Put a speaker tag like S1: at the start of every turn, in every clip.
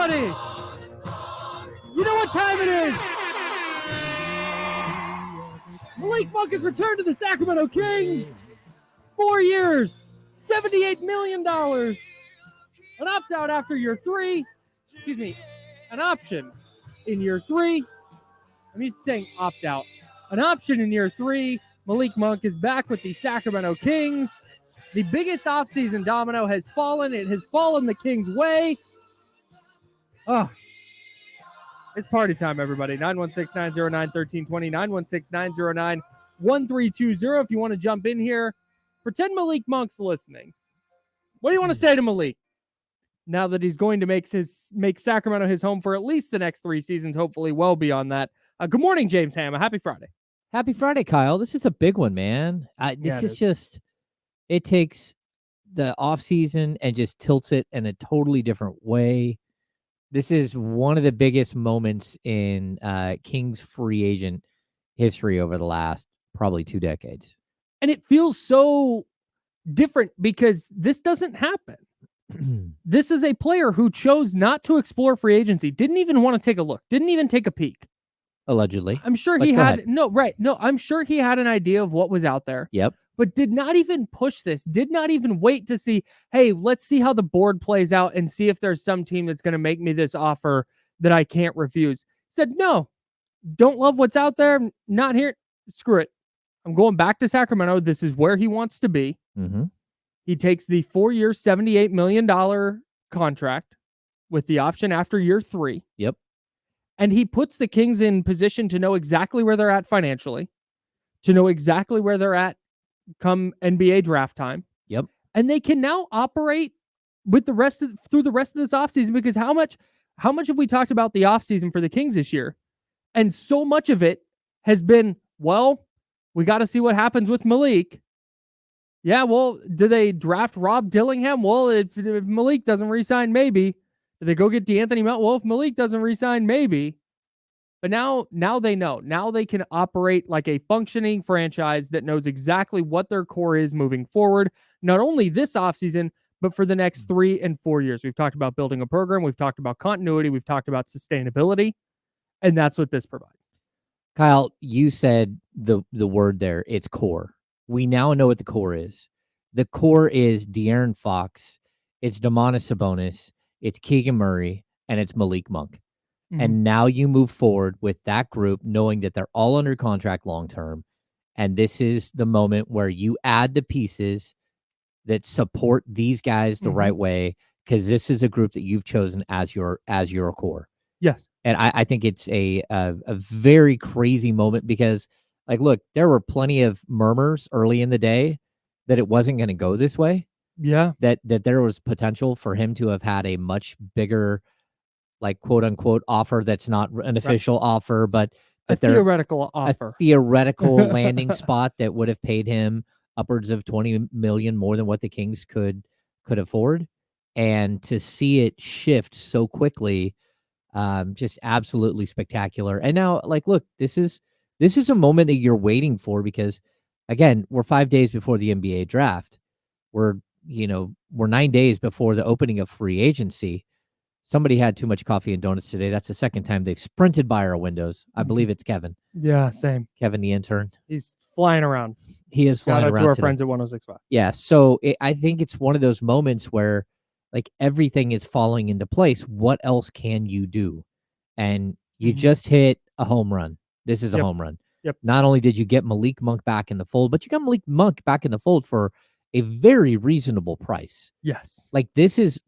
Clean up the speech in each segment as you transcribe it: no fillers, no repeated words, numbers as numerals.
S1: everybody. You know what time it is. Malik Monk has returned to the Sacramento Kings. 4 years, $78 million. An opt-out after year 3. Excuse me, an option in year 3. I'm used to saying opt-out. An option in year 3. Malik Monk is back with the Sacramento Kings. The biggest offseason domino has fallen. It has fallen the Kings' way. Oh, it's party time, everybody. 916-909-1320, 916-909-1320. If you want to jump in here, pretend Malik Monk's listening. What do you want to say to Malik now that he's going to make Sacramento his home for at least the next 3 seasons, hopefully well beyond that? Good morning, James Hammer. Happy Friday.
S2: Happy Friday, Kyle. This is a big one, man. It takes the offseason and just tilts it in a totally different way. This is one of the biggest moments in Kings free agent history over the last probably 2 decades.
S1: And it feels so different because this doesn't happen. This is a player who chose not to explore free agency, didn't even want to take a look, didn't even take a peek.
S2: Allegedly.
S1: I'm sure he had I'm sure he had an idea of what was out there.
S2: Yep.
S1: But did not even push this, did not even wait to see, hey, let's see how the board plays out and see if there's some team that's going to make me this offer that I can't refuse. Said, no, don't love what's out there. Not here. Screw it. I'm going back to Sacramento. This is where he wants to be.
S2: Mm-hmm.
S1: He takes the 4-year, $78 million contract with the option after year 3.
S2: Yep.
S1: And he puts the Kings in position to know exactly where they're at financially, to know exactly where they're at come NBA draft time.
S2: Yep.
S1: And they can now operate with through the rest of this offseason, because how much have we talked about the offseason for the Kings this year? And so much of it has been, well, we got to see what happens with Malik. Yeah, well, do they draft Rob Dillingham? Well, if Malik doesn't re-sign, maybe. Do they go get DeAnthony Melton? Well, if Malik doesn't re-sign, maybe. But now they know. Now they can operate like a functioning franchise that knows exactly what their core is moving forward, not only this offseason, but for the next 3 and 4 years. We've talked about building a program. We've talked about continuity. We've talked about sustainability. And that's what this provides.
S2: Kyle, you said the word there. It's core. We now know what the core is. The core is De'Aaron Fox. It's Domantas Sabonis. It's Keegan Murray. And it's Malik Monk. Mm-hmm. And now you move forward with that group, knowing that they're all under contract long-term. And this is the moment where you add the pieces that support these guys the right way, because this is a group that you've chosen as your core.
S1: Yes.
S2: And I think it's a very crazy moment because, like, look, there were plenty of murmurs early in the day that it wasn't going to go this way.
S1: Yeah.
S2: That there was potential for him to have had a much bigger, like, quote unquote offer that's not an official offer, but
S1: a theoretical offer,
S2: a theoretical landing spot that would have paid him upwards of $20 million more than what the Kings could afford. And to see it shift so quickly, just absolutely spectacular. And now, like, look, this is a moment that you're waiting for, because again, we're 5 days before the NBA draft. We're 9 days before the opening of free agency. Somebody had too much coffee and donuts today. That's the second time they've sprinted by our windows. I believe it's Kevin.
S1: Yeah, same.
S2: Kevin, the intern.
S1: He's flying around.
S2: He is flying around
S1: to our
S2: today.
S1: friends at 106.5.
S2: Yeah, so I think it's one of those moments where, like, everything is falling into place. What else can you do? And you just hit a home run. This is a home run.
S1: Yep.
S2: Not only did you get Malik Monk back in the fold, but you got Malik Monk back in the fold for a very reasonable price.
S1: Yes.
S2: Like, it's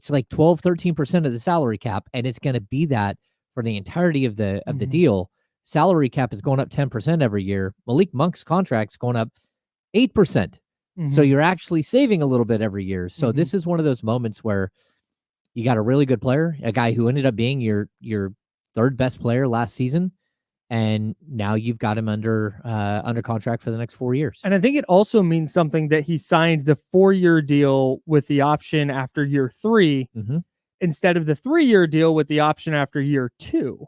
S2: like 12, 13% of the salary cap, and it's going to be that for the entirety of the deal. Salary cap is going up 10% every year. Malik Monk's contract's going up 8%. So you're actually saving a little bit every year. So this is one of those moments where you got a really good player, a guy who ended up being your third best player last season, and now you've got him under contract for the next 4 years.
S1: And I think it also means something that he signed the 4-year deal with the option after year 3 instead of the 3-year deal with the option after year 2.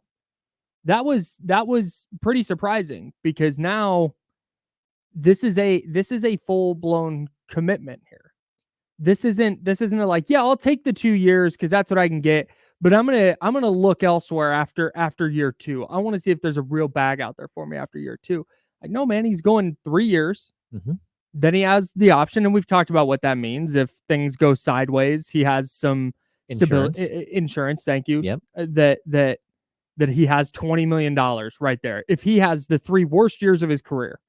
S1: That was pretty surprising, because now this is a full-blown commitment here. This isn't like, yeah, I'll take the 2 years because that's what I can get, But I'm gonna look elsewhere after year 2. I want to see if there's a real bag out there for me after year 2. I know, man, he's going 3 years.
S2: Mm-hmm.
S1: Then he has the option, and we've talked about what that means. If things go sideways, he has some stability insurance. Thank you.
S2: Yep.
S1: That he has $20 million right there. If he has the 3 worst years of his career,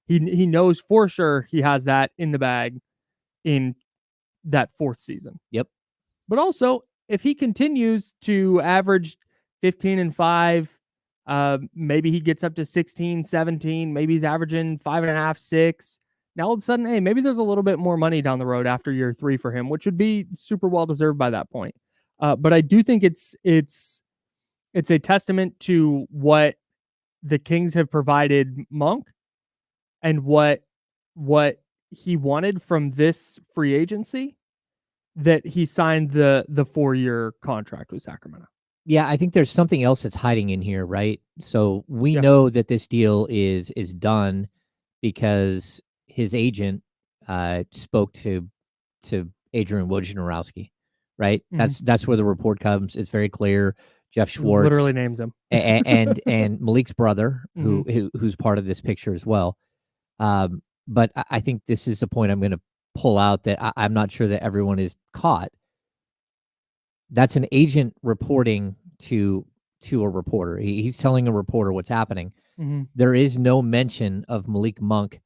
S1: he knows for sure he has that in the bag in that 4th season.
S2: Yep.
S1: But also, if he continues to average 15-5, maybe he gets up to 16, 17, maybe he's averaging 5.5, 6. Now all of a sudden, hey, maybe there's a little bit more money down the road after year 3 for him, which would be super well deserved by that point. But I do think it's a testament to what the Kings have provided Monk and what he wanted from this free agency, that he signed the 4-year contract with Sacramento.
S2: Yeah, I think there's something else that's hiding in here, right? So we know that this deal is done because his agent spoke to Adrian Wojnarowski, right?
S1: Mm-hmm.
S2: That's where the report comes. It's very clear. Jeff Schwartz
S1: literally names him,
S2: and Malik's brother,
S1: mm-hmm.
S2: who's part of this picture as well. But I think this is a point I'm going to pull out that I'm not sure that everyone is caught. That's an agent reporting to a reporter. He's telling a reporter what's happening.
S1: Mm-hmm.
S2: There is no mention of Malik Monk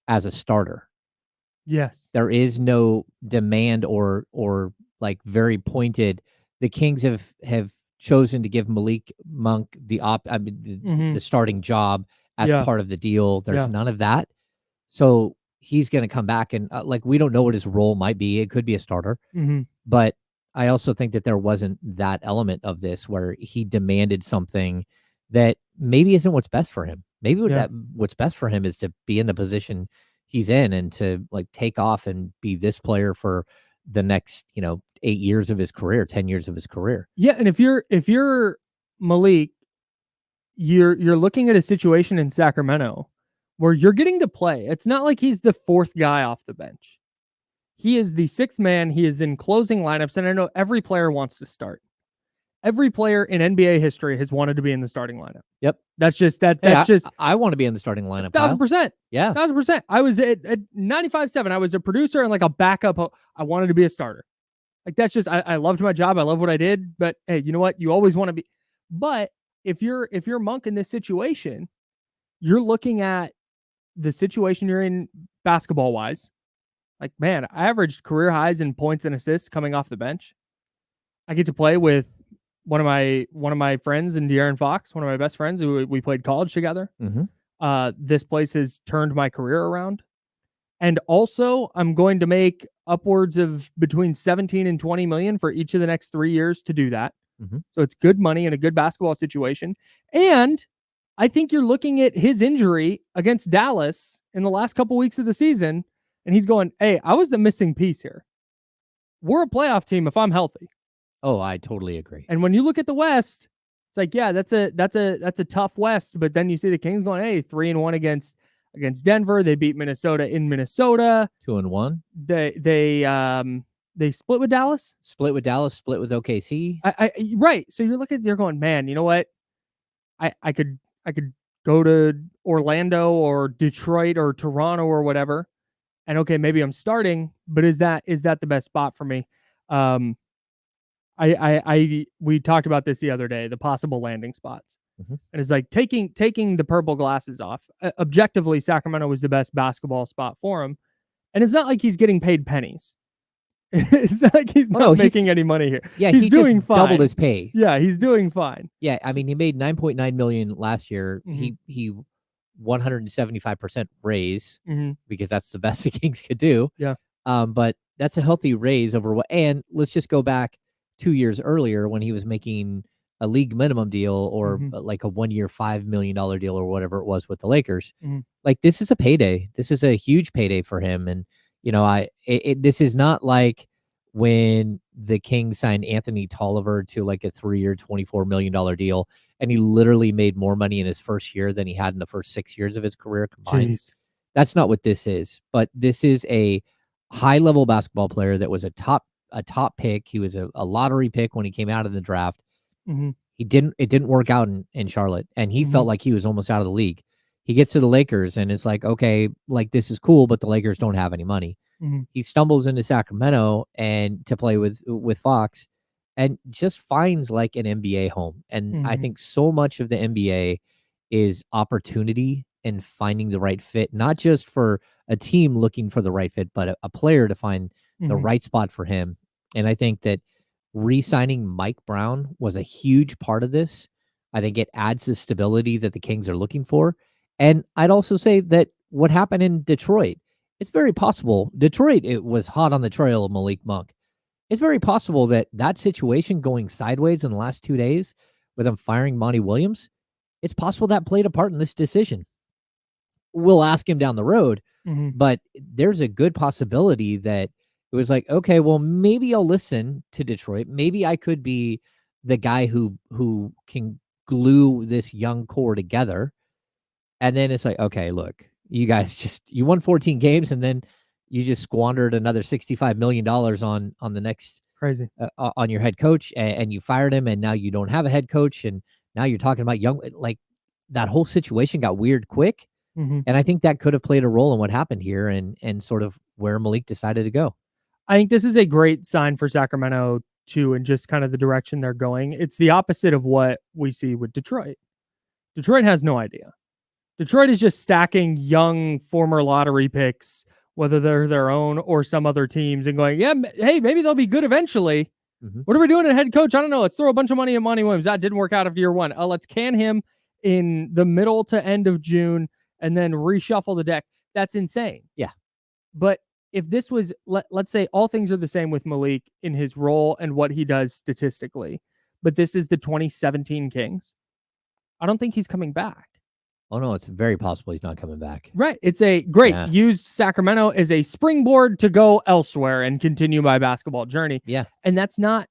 S2: as a starter.
S1: Yes.
S2: There is no demand or like very pointed. The Kings have chosen to give Malik Monk the starting job as part of the deal. There's none of that. So he's going to come back and we don't know what his role might be. It could be a starter,
S1: mm-hmm.
S2: but I also think that there wasn't that element of this where he demanded something that maybe isn't what's best for him. Maybe what's best for him is to be in the position he's in and to take off and be this player for the next, 8 years of his career, 10 years of his career.
S1: Yeah. And if you're Malik, you're looking at a situation in Sacramento where you're getting to play. It's not like he's the 4th guy off the bench. He is the 6th man. He is in closing lineups. And I know every player wants to start. Every player in NBA history has wanted to be in the starting lineup.
S2: Yep.
S1: That's just
S2: I want to be in the starting lineup.
S1: 1,000%.
S2: Yeah.
S1: 1,000%. I was at 95.7. I was a producer and a backup. I wanted to be a starter. That's just, I loved my job. I love what I did, but hey, you know what? You always want to be, but if you're Monk in this situation, you're looking at the situation you're in basketball wise. Man, I averaged career highs in points and assists coming off the bench. I get to play with one of my friends in De'Aaron Fox, one of my best friends who we played college together.
S2: Mm-hmm.
S1: This place has turned my career around. And also I'm going to make upwards of between 17 and 20 million for each of the next 3 years to do that.
S2: Mm-hmm.
S1: So it's good money in a good basketball situation. And I think you're looking at his injury against Dallas in the last couple weeks of the season. And he's going, hey, I was the missing piece here. We're a playoff team if I'm healthy.
S2: Oh, I totally agree.
S1: And when you look at the West, it's that's a tough West. But then you see the Kings going, hey, 3-1 against Denver. They beat Minnesota in Minnesota.
S2: 2-1.
S1: They split with Dallas.
S2: Split with OKC.
S1: Right. So you're going, man, you know what? I could go to Orlando or Detroit or Toronto or whatever. And okay, maybe I'm starting, but is that the best spot for me? We talked about this the other day, the possible landing spots.
S2: Mm-hmm.
S1: And it's taking the purple glasses off. Objectively, Sacramento was the best basketball spot for him. And it's not like he's getting paid pennies. It's not like he's not making any money here.
S2: Yeah,
S1: he's doing
S2: just
S1: fine.
S2: Doubled his pay.
S1: Yeah, he's doing fine.
S2: Yeah, I mean, he made $9.9 million last year.
S1: Mm-hmm.
S2: He 175% raise
S1: mm-hmm.
S2: because that's the best the Kings could do.
S1: Yeah.
S2: But that's a healthy raise over what. And let's just go back 2 years earlier when he was making a league minimum deal or
S1: mm-hmm.
S2: a 1 year $5 million deal or whatever it was with the Lakers.
S1: Mm-hmm.
S2: This is a payday. This is a huge payday for him. And this is not like when the Kings signed Anthony Tolliver to a 3-year $24 million deal, and he literally made more money in his first year than he had in the first 6 years of his career combined.
S1: Jeez.
S2: That's not what this is. But this is a high-level basketball player that was a top a top pick. He was a lottery pick when he came out of the draft.
S1: Mm-hmm.
S2: It didn't work out in Charlotte, and he
S1: Mm-hmm.
S2: felt like he was almost out of the league. He gets to the Lakers, and it's like, okay, like this is cool, but the Lakers don't have any money.
S1: Mm-hmm.
S2: He stumbles into Sacramento and to play with Fox, and just finds like an NBA home. And I
S1: Mm-hmm.
S2: think so much of the NBA is opportunity and finding the right fit, not just for a team looking for the right fit, but a player to find the
S1: Mm-hmm.
S2: right spot for him. And I think that re-signing Mike Brown was a huge part of this. I think it adds the stability that the Kings are looking for. And I'd also say that what happened in Detroit, it's very possible. Detroit, it was hot on the trail of Malik Monk. It's very possible that that situation going sideways in the last 2 days with him firing Monty Williams, it's possible that played a part in this decision. We'll ask him down the road,
S1: Mm-hmm.
S2: but there's a good possibility that it was like, okay, well, maybe I'll listen to Detroit. Maybe I could be the guy who can glue this young core together. And then it's like, okay, look, you guys you won 14 games and then you just squandered another $65 million on the next
S1: Crazy.
S2: On your head coach, and you fired him, and now you don't have a head coach, and now you're talking about young, like that whole situation got weird quick.
S1: Mm-hmm.
S2: And I think that could have played a role in what happened here and sort of where Malik decided to go.
S1: I think this is a great sign for Sacramento too, and just kind of the direction they're going. It's the opposite of what we see with Detroit. Detroit has no idea. Detroit is just stacking young former lottery picks, whether they're their own or some other teams, and going, yeah, hey, maybe they'll be good eventually.
S2: Mm-hmm.
S1: What are we doing at head coach? I don't know. Let's throw a bunch of money at Monty Williams. That didn't work out after year one. Let's can him in the middle to end of June and then reshuffle the deck. That's insane.
S2: Yeah.
S1: But if this was, let's say all things are the same with Malik in his role and what he does statistically, but this is the 2017 Kings, I don't think he's coming back.
S2: Oh, no, it's very possible he's not coming back.
S1: Right. It's a great used Sacramento as a springboard to go elsewhere and continue my basketball journey.
S2: Yeah.
S1: And that's not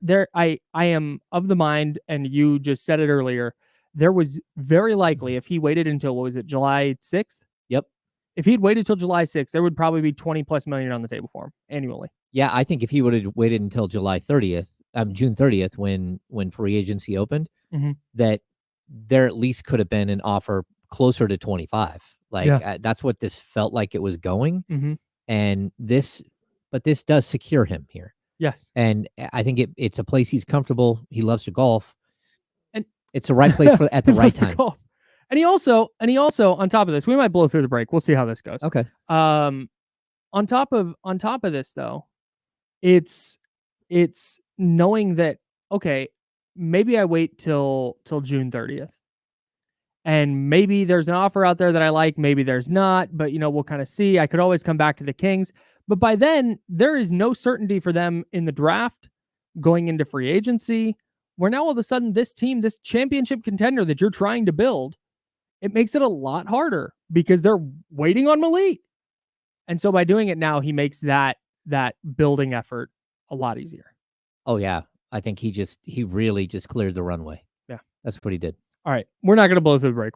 S1: there. I am of the mind, and you just said it earlier, there was very likely, if he waited until, what was it, July 6th?
S2: Yep.
S1: If he'd waited till July 6th, there would probably be 20 plus million on the table for him annually.
S2: Yeah. I think if he would have waited until June 30th, when free agency opened,
S1: Mm-hmm.
S2: that there at least could have been an offer closer to 25. Like that's what this felt like it was going.
S1: Mm-hmm.
S2: And this does secure him here.
S1: Yes.
S2: And I think it's a place he's comfortable. He loves to golf,
S1: and
S2: it's the right place at the right time.
S1: And he also, on top of this, we might blow through the break. We'll see how this goes.
S2: Okay.
S1: On top of this though, it's knowing that, okay, maybe I wait till June 30th. And maybe there's an offer out there that I like, maybe there's not, but we'll kind of see. I could always come back to the Kings. But by then, there is no certainty for them in the draft, going into free agency, where now all of a sudden this team, this championship contender that you're trying to build, it makes it a lot harder because they're waiting on Malik. And so by doing it now, he makes that building effort a lot easier.
S2: Oh, yeah. I think he really just cleared the runway.
S1: Yeah.
S2: That's what he did.
S1: All right. We're not going to blow through the break.